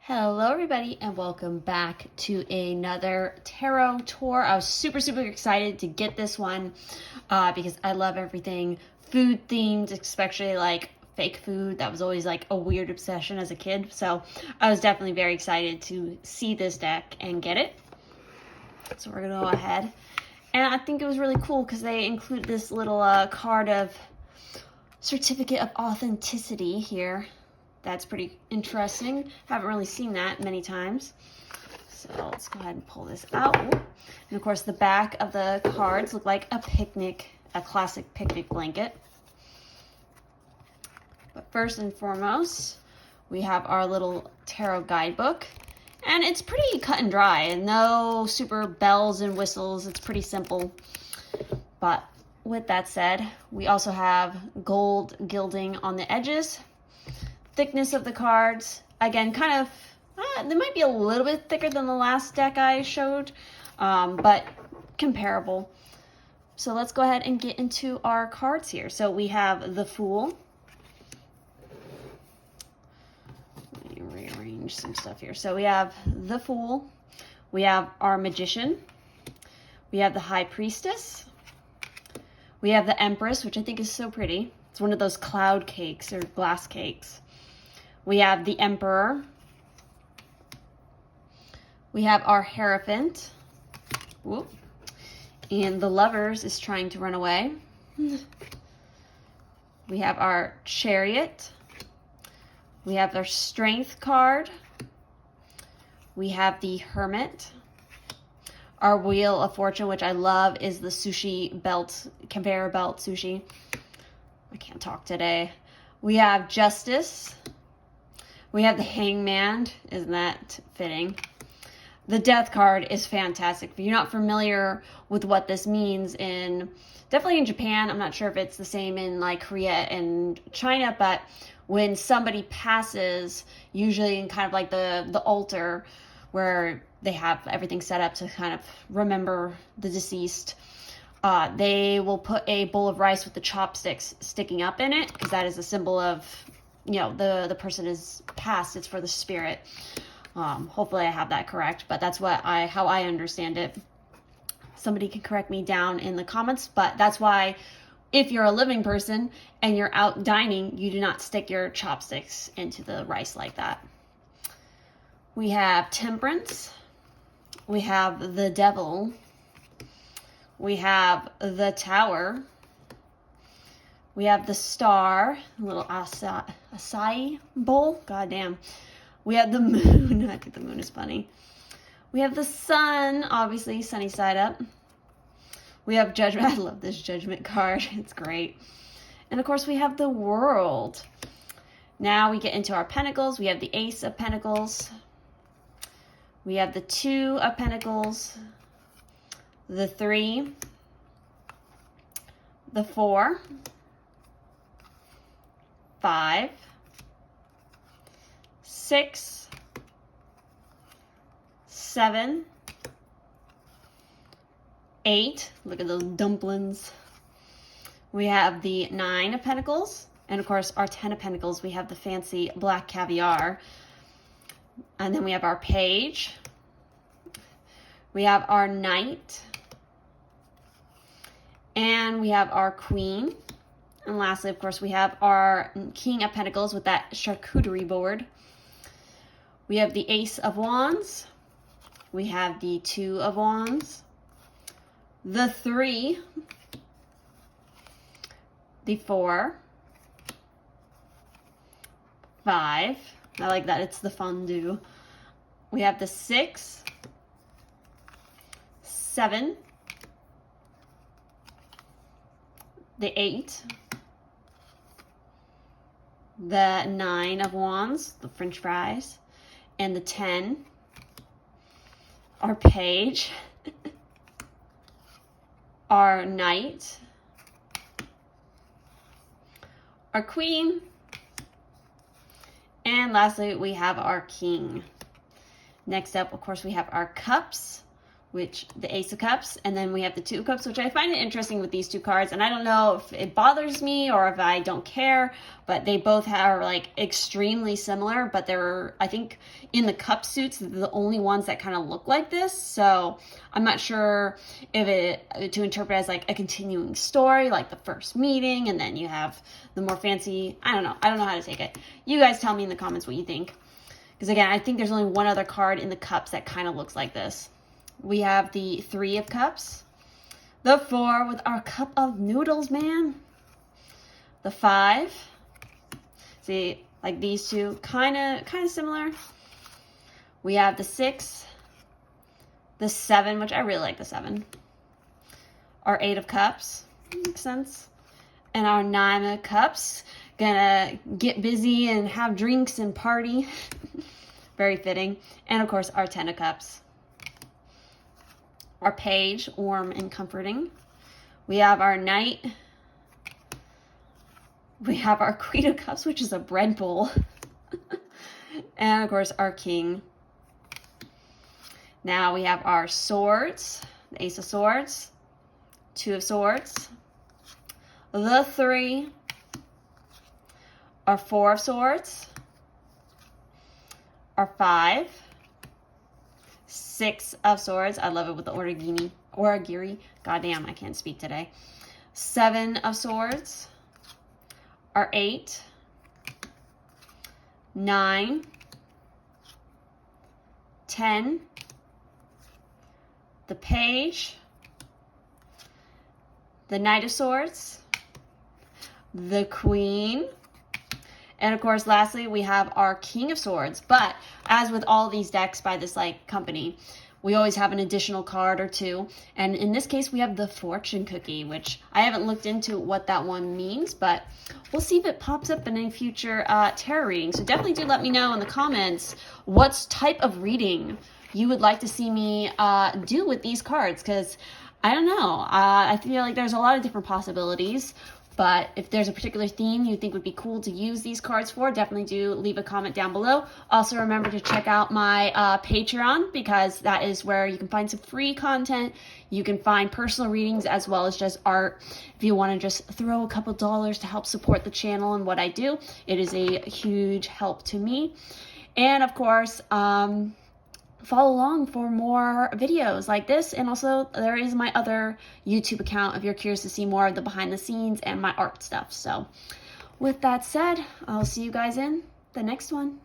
Hello everybody and welcome back to another tarot tour. I was super excited to get this one because I love everything food themed, especially like fake food. That was always like a weird obsession as a kid. So I was definitely very excited to see this deck and get it. So we're gonna go ahead. And I think it was really cool because they include this little card of certificate of authenticity here. That's pretty interesting. Haven't really seen that many times. So let's go ahead and pull this out. And of course the back of the cards look like a classic picnic blanket. But first and foremost, we have our little tarot guidebook. And it's pretty cut and dry and no super bells and whistles. It's pretty simple. But with that said, we also have gold gilding on the edges. Thickness of the cards, again, kind of, they might be a little bit thicker than the last deck I showed, but comparable. So let's go ahead and get into our cards here. So we have the Fool. Let me rearrange some stuff here. So we have the Fool. We have our Magician. We have the High Priestess. We have the Empress, which I think is so pretty. It's one of those cloud cakes or glass cakes. We have the Emperor. We have our Hierophant. Whoop. And the Lovers is trying to run away. We have our Chariot. We have our Strength card. We have the Hermit. Our Wheel of Fortune, which I love, is the sushi belt, conveyor belt sushi. I can't talk today. We have Justice. We have the Hangman. Isn't that fitting? The Death card is fantastic. If you're not familiar with what this means definitely in Japan, I'm not sure if it's the same in like Korea and China, but when somebody passes, usually in kind of like the altar where they have everything set up to kind of remember the deceased, they will put a bowl of rice with the chopsticks sticking up in it because that is a symbol of, you know, the person is passed. It's for the spirit. Hopefully I have that correct, but that's how I understand it. Somebody can correct me down in the comments, but that's why if you're a living person and you're out dining, you do not stick your chopsticks into the rice like that. We have Temperance. We have the Devil. We have the Tower. We have the Star, a little acai bowl. Goddamn. We have the Moon. I think the Moon is funny. We have the Sun, obviously, sunny side up. We have Judgment. I love this Judgment card. It's great. And of course, we have the World. Now we get into our Pentacles. We have the Ace of Pentacles. We have the Two of Pentacles. The Three. The Four. 5, 6, 7, 8. Look at those dumplings. We have the 9 of Pentacles. And of course, our 10 of Pentacles, we have the fancy black caviar. And then we have our Page. We have our Knight. And we have our Queen. And lastly, of course, we have our King of Pentacles with that charcuterie board. We have the Ace of Wands. We have the Two of Wands. The 3. The 4. 5. I like that. It's the fondue. We have the 6. 7. The 8. The 9 of Wands, the French fries, and the 10, our Page, our Knight, our Queen, and lastly, we have our King. Next up, of course, we have our Cups. which the Ace of Cups, and then we have the Two of Cups, which I find it interesting with these two cards, and I don't know if it bothers me or if I don't care, but they both are like extremely similar, but they're, I think in the cup suits, the only ones that kind of look like this, so I'm not sure if it, to interpret as like a continuing story, like the first meeting, and then you have the more fancy, I don't know how to take it. You guys tell me in the comments what you think, because again, I think there's only one other card in the cups that kind of looks like this. We have the Three of Cups, the Four with our cup of noodles, man, the Five. See, like these two, kind of similar. We have the Six, the Seven, which I really like the Seven. Our Eight of Cups, makes sense. And our Nine of Cups, gonna get busy and have drinks and party. Very fitting. And of course, our Ten of Cups. Our Page, warm and comforting. We have our Knight. We have our Queen of Cups, which is a bread bowl. And of course, our King. Now we have our Swords, the Ace of Swords, Two of Swords, the Three, our Four of Swords, our Five, Six of Swords. I love it with the origiri. Goddamn, I can't speak today. Seven of Swords. Our Eight. 9. 10. The Page. The Knight of Swords. The Queen. And of course, lastly, we have our King of Swords. But as with all these decks by this like company, we always have an additional card or two. And in this case, we have the Fortune Cookie, which I haven't looked into what that one means, but we'll see if it pops up in a future tarot reading. So definitely do let me know in the comments what type of reading you would like to see me do with these cards, because I don't know. I feel like there's a lot of different possibilities. But if there's a particular theme you think would be cool to use these cards for, definitely do leave a comment down below. Also, remember to check out my Patreon, because that is where you can find some free content. You can find personal readings as well as just art. If you want to just throw a couple dollars to help support the channel and what I do, it is a huge help to me. And of course, follow along for more videos like this, and also there is my other YouTube account if you're curious to see more of the behind the scenes and my art stuff. So with that said, I'll see you guys in the next one.